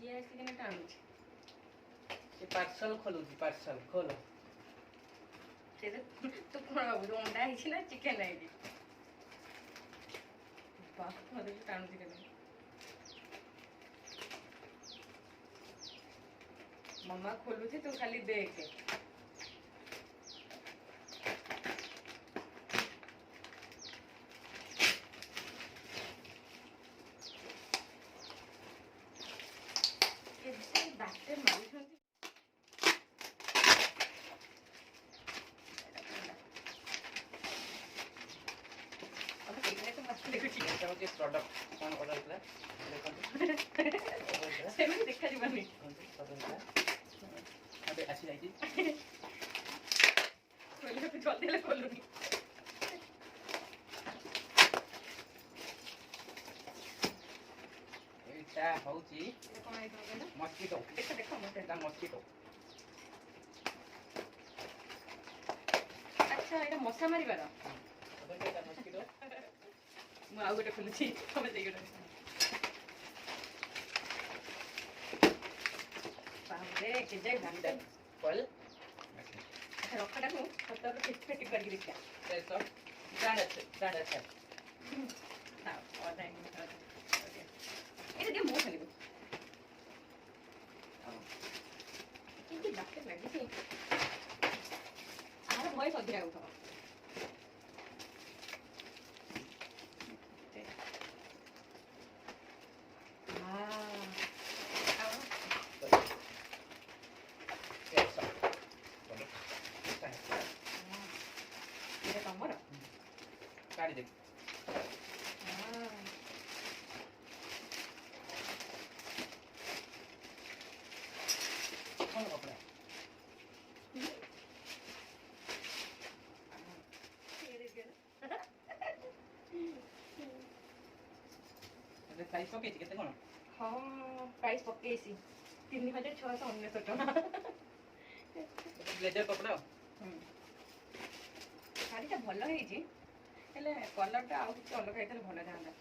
ये ऐसे किने टाणुची ये पार्सल खोलुची पार्सल खोलो से तू कोण बाबू अंडा है ना चिकन है कि बाप मते टाणुची केने मम्मा खोलुची तू खाली देख डाक्टर मारुछंती के प्रोडक्ट कौन ऑर्डर करा सेम देखा जीवनी अबे ऐसी लाइट खोले तो जल्दी ले खोलुनी एटा होची कोन आई कहला मस्किटो देखो देखो मते एटा मस्किटो अच्छा एटा मशा मारिबार अबे एटा मस्किटो मु आ गोटे खोलुची तमे देई गोटे बाबरे के जे गांडा कॉल रखटा को सतर फिट करके देखा ते सब ब्रांड अच्छा हां और नहीं ओके ये दे मो खाली किंतु डॉक्टर लगी थी आर भय सदिरा उठो गाड़ी देख कौन कपड़ा अरे प्राइस पके केते कोन हां प्राइस पकेसी 3699 टका ब्लेजर कपड़ा शाढ़ीटा भल है कलरटा आउ कि अलग है भल जाता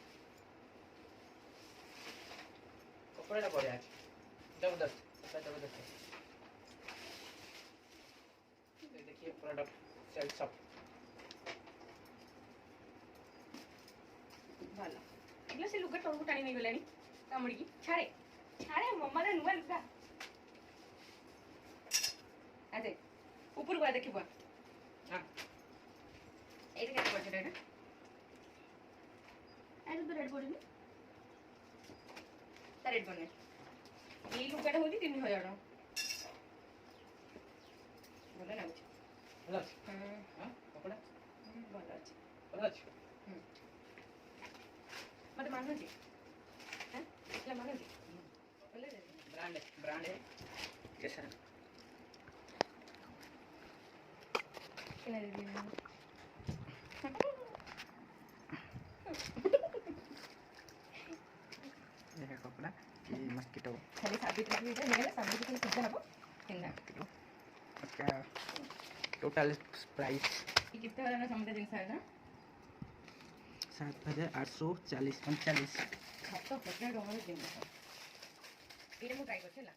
कपड़ा बढ़िया है जबरदस्त कपड़ा जबरदस्त ये देखिए प्रोडक्ट सेल शॉप भल एगला से लुगा टंगू टाणी नहीं गलानी कामड़ी की छाड़े छाड़े मम्मा रे नुआ लुगा आते ऊपर को देखिबो हां एटा केते पड़छ एटा एटा तो रेड पड़नी ता रेड बने ई लुगाटा होती 3000 भल लाଗୁଛି भल अछि हां कपड़ा भल अछि भल अछि मते मानो जी हैं इसला मानो जी भल ब्रांड है कैसा केना दे ये कपड़ा ये मस्किटो खाली साबित्री भी है साबित्री के सीधा हबो केना किलो अच्छा टोटल प्राइस ये कितना वाला समझ दिन सारा 7840 39 हाथ तो पकड़ डोंगर दिन ये मु ट्राई करछला